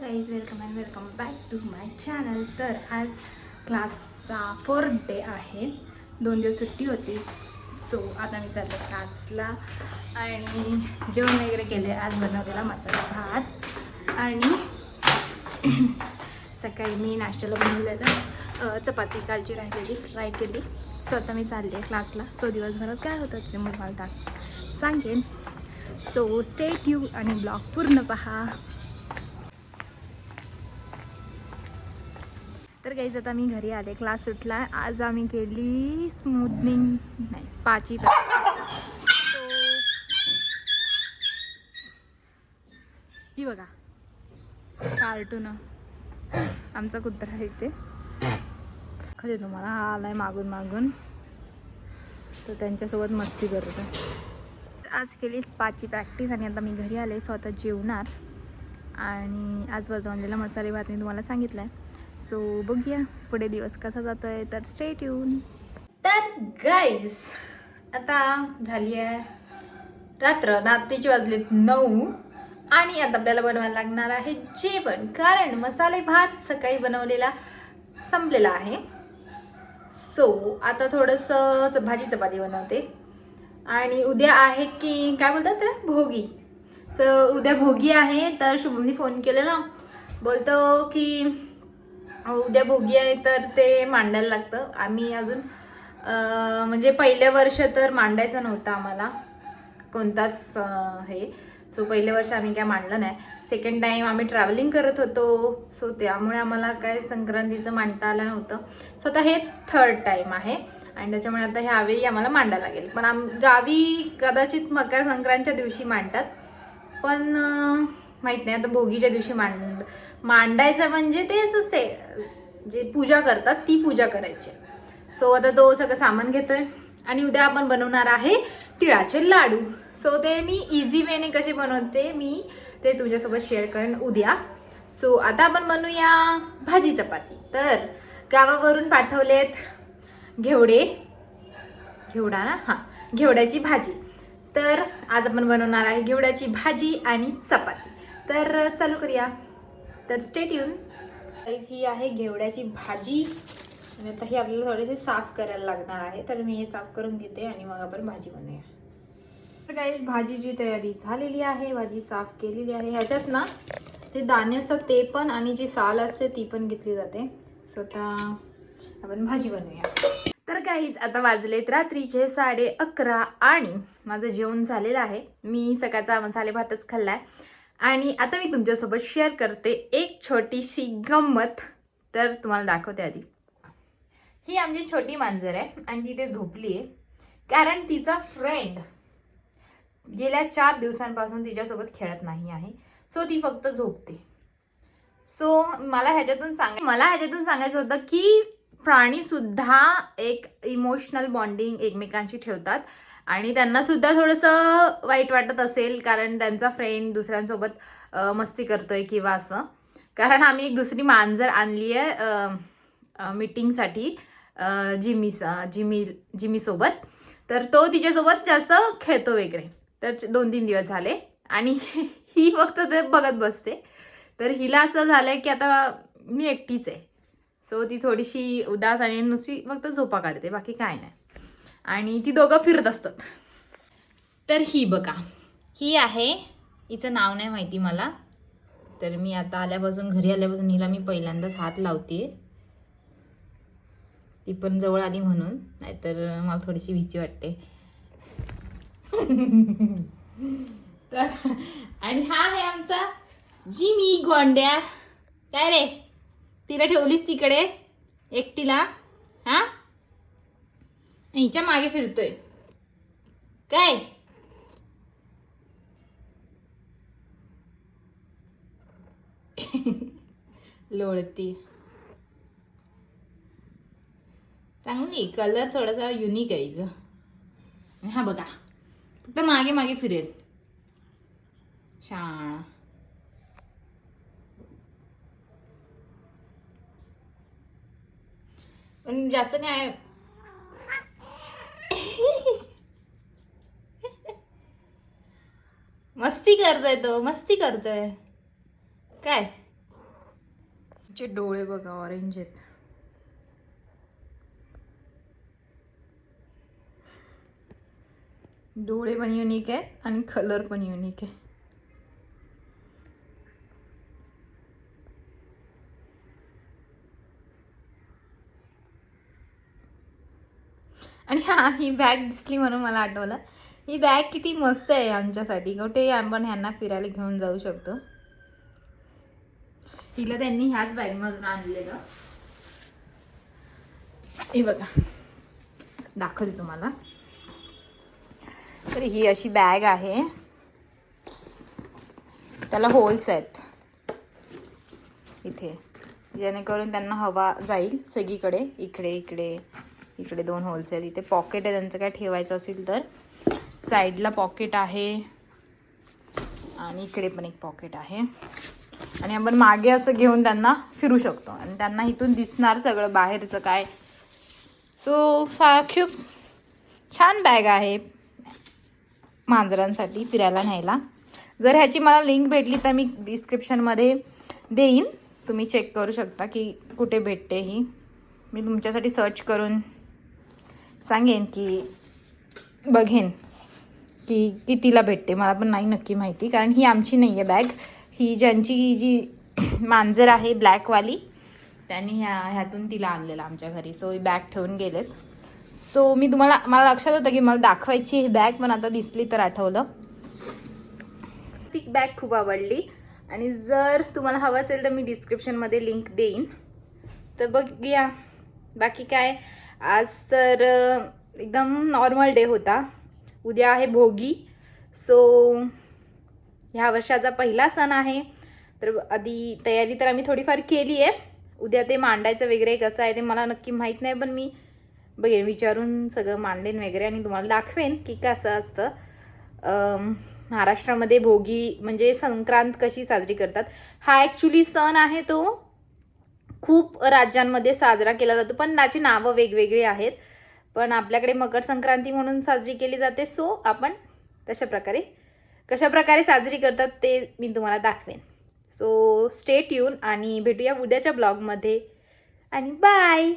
Guys, welcome and welcome back to my channel. तर आज क्लासचा 4th डे आहे. 2 दिवस सुट्टी होती. सो आता मी चालले क्लासला आणि जेवण वगैरे केले. आज बनवलेला मसाला भात आणि सकाळी मी नाश्त्याला बनवलेलं चपाती कालची राहिलेली फ्राय केली. सो आता मी चालले क्लासला. सो दिवसभरात काय होतं ते मग मला सांगेन. सो स्टे ट्यून आणि ब्लॉग पूर्ण पहा. तर गाईज आता मी घरी आले. क्लास सुटला. आज आम्ही केली स्मूथनिंग नाही स्पाची ही बघा कार्टून आमचा कुत्रा आहे ते खरे तुम्हाला हा आलाय मागून मागून तर त्यांच्यासोबत मस्ती करत आहे. आज केली स्पाची प्रॅक्टिस आणि आता मी घरी आले. स्वतः जेवणार आणि आज बनवलेला मसाले भात मी तुम्हाला सांगितलं आहे. सो बघूया पुढे दिवस कसा जातो आहे. तर स्टे ट्यून. तर गाईज आता झाली आहे रात्रीची वाजलेत 9 आणि आता आपल्याला बनवायला लागणार आहे जेवण. कारण मसाले भात सकाळी बनवलेला संपलेला आहे. सो आता थोडंसं भाजी चपाती बनवते आणि उद्या आहे की काय बोलतात त्याला भोगी. सो उद्या भोगी आहे. तर शुभमनी फोन केलेला बोलतो की उद्या भोगी आहे तर ते मांडायला लागतं. आम्ही अजून म्हणजे पहिल्या वर्ष तर मांडायचं नव्हतं आम्हाला कोणताच हे. सो पहिल्या वर्ष आम्ही काय मांडलं नाही. सेकंड टाईम आम्ही ट्रॅव्हलिंग करत होतो. सो त्यामुळे आम्हाला काय संक्रांतीचं मांडता आलं नव्हतं. सो आता हे 3rd टाईम आहे आणि त्याच्यामुळे आता ह्यावेळी आम्हाला मांडायला लागेल. पण गावी कदाचित मकर संक्रांतीच्या दिवशी मांडतात. पण माहीत नाही आता भोगीच्या दिवशी मांडायचं म्हणजे ते असं जे पूजा करतात ती पूजा करायची. सो आता तो सगळं सामान घेतोय आणि उद्या आपण बनवणार आहे तिळाचे लाडू. सो ते मी इझी वेने कसे बनवते मी ते तुझ्यासोबत शेअर करेन उद्या. सो आता आपण बनवूया भाजी चपाती. तर गावावरून पाठवलेत घेवडा ना घेवड्याची भाजी. तर आज आपण बनवणार आहे घेवड्याची भाजी आणि चपाती. तर चालू करूया. तर स्टे ट्यून. ही आहे घेवड्याची भाजी आणि आता ही आपल्याला थोडेसे साफ करायला लागणार आहे. तर मी हे साफ करून घेते आणि मग आपण भाजी बनवूया. तर गाईस भाजीची तयारी झालेली आहे. भाजी साफ केलेली आहे. ह्याच्यात ना जे दाणे असतात ते पण आणि जी साल असते ती पण घेतली जाते. स्वतः आपण भाजी बनवूया. तर गाईज आता वाजलेत रात्रीचे 11:30 आणि माझं जेवण झालेलं आहे. मी सकाळचा मसाले भातच खाल्लाय आणि आता मी तुमच्यासोबत शेअर करते एक छोटीशी गंमत. तर तुम्हाला दाखवते. आधी ही आमची छोटी मांजर आहे आणि ती इथे झोपली आहे कारण तिचा फ्रेंड गेल्या 4 दिवसांपासून तिच्यासोबत खेळत नाही आहे. सो ती फक्त झोपते. सो मला ह्याच्यातून सांगायचं होतं की प्राणी सुद्धा एक इमोशनल बॉन्डिंग एकमेकांशी ठेवतात आणि त्यांना सुद्धा थोडंसं वाईट वाटत असेल कारण त्यांचा फ्रेंड दुसऱ्यांसोबत मस्ती करतोय किंवा असं. कारण आम्ही एक दुसरी मांजर आणली आहे मीटिंगसाठी जिमी सोबत. तर तो तिच्यासोबत जास्त खेळतो वगैरे. तर 2-3 दिवस झाले आणि ही फक्त ते बघत बसते. तर हिला असं झालंय की आता मी एकटीच आहे. सो ती थोडीशी उदास आणि नुसती फक्त झोपा काढते बाकी काय नाही. आणि ती दोघं फिरत असतात. तर ही बघा ही आहे. हिचं नाव नाही माहिती मला. तर मी आता घरी आल्यापासून हिला मी पहिल्यांदाच हात लावते. ती पण जवळ आली म्हणून, नाहीतर मला थोडीशी भीती वाटते. तर आणि हा आहे आमचा जिमी गोंड्या. काय रे तिला ठेवलीस तिकडे एकटीला हा. हिच्या मागे फिरतोय काय. लोळती चांगली. कलर थोडासा युनिक आहे हिचा. हा बघा फक्त मागे मागे फिरेल. शाळा पण जास्त काय मस्ती करतोय तो. मस्ती करतोय काय. चे डोळे बघा ऑरेंज आहेत. डोळे पण युनिक आहेत आणि कलर पण युनिक आहे. आणि हा, ही बॅग दिसली म्हणून मला आठवलं, ही बॅग किती मस्त आहे आमच्यासाठी. कुठे आपण ह्यांना फिरायला घेऊन जाऊ शकतो. हिला त्यांनी ह्याच बॅगमधून आणलेलं. हे बघा, दाखवते तुम्हाला. तर ही अशी बॅग आहे, त्याला होल्स आहेत इथे, जेणेकरून त्यांना हवा जाईल सगळीकडे. इकडे इकडे इकडे 2 होल्स आहेत. इथे पॉकेट आहे, त्यांचं काय ठेवायचं असेल तर. साईडला पॉकेट आहे आणि इकडे पण एक पॉकेट आहे. आणि आपण मागे असं घेऊन त्यांना फिरू शकतो आणि त्यांना इथून दिसणार सगळं बाहेरचं काय. सो खूप छान बॅग आहे मांजरांसाठी फिरायला न्यायला. जर ह्याची मला लिंक भेटली तर मी डिस्क्रिप्शनमध्ये देईन, तुम्ही चेक करू शकता की कुठे भेटते ही. मी तुमच्यासाठी सर्च करून सांगेन की बघेन की कितीला भेटते. मला पण नाही नक्की माहिती, कारण ही आमची नाही आहे बॅग. ही ज्यांची जी मांजर आहे ब्लॅकवाली, त्यांनी ह्यातून तिला आणलेलं आमच्या घरी. सो ही बॅग ठेवून गेलेत. सो मला लक्षात होतं की मला दाखवायची ही बॅग, पण आता दिसली तर आठवलं. ती बॅग खूप आवडली आणि जर तुम्हाला हवं असेल तर मी डिस्क्रिप्शनमध्ये लिंक देईन, तर बघूया. बाकी काय, आज तर एकदम नॉर्मल डे होता. उद्या आहे भोगी. सो ह्या वर्षाचा पहिला सण आहे, तर आधी तयारी तर आम्ही थोडीफार केली आहे. उद्या ते मांडायचं वगैरे कसं आहे ते मला नक्की माहीत नाही, पण मी बघेन, विचारून सगळं मांडेन वगैरे आणि तुम्हाला दाखवेन की कसं असतं. महाराष्ट्रामध्ये भोगी म्हणजे संक्रांत कशी साजरी करतात. हा ॲक्च्युली सण आहे तो खूप राज्यांमध्ये साजरा केला जातो, पण त्याची नावं वेगवेगळी आहेत. पण आपल्याकडे मकर संक्रांती म्हणून साजरी केली जाते. सो आपण कशा प्रकारे साजरी करतात ते मी तुम्हाला दाखवेन. सो स्टे ट्यून आणि भेटूया उद्याच्या ब्लॉगमध्ये आणि बाय.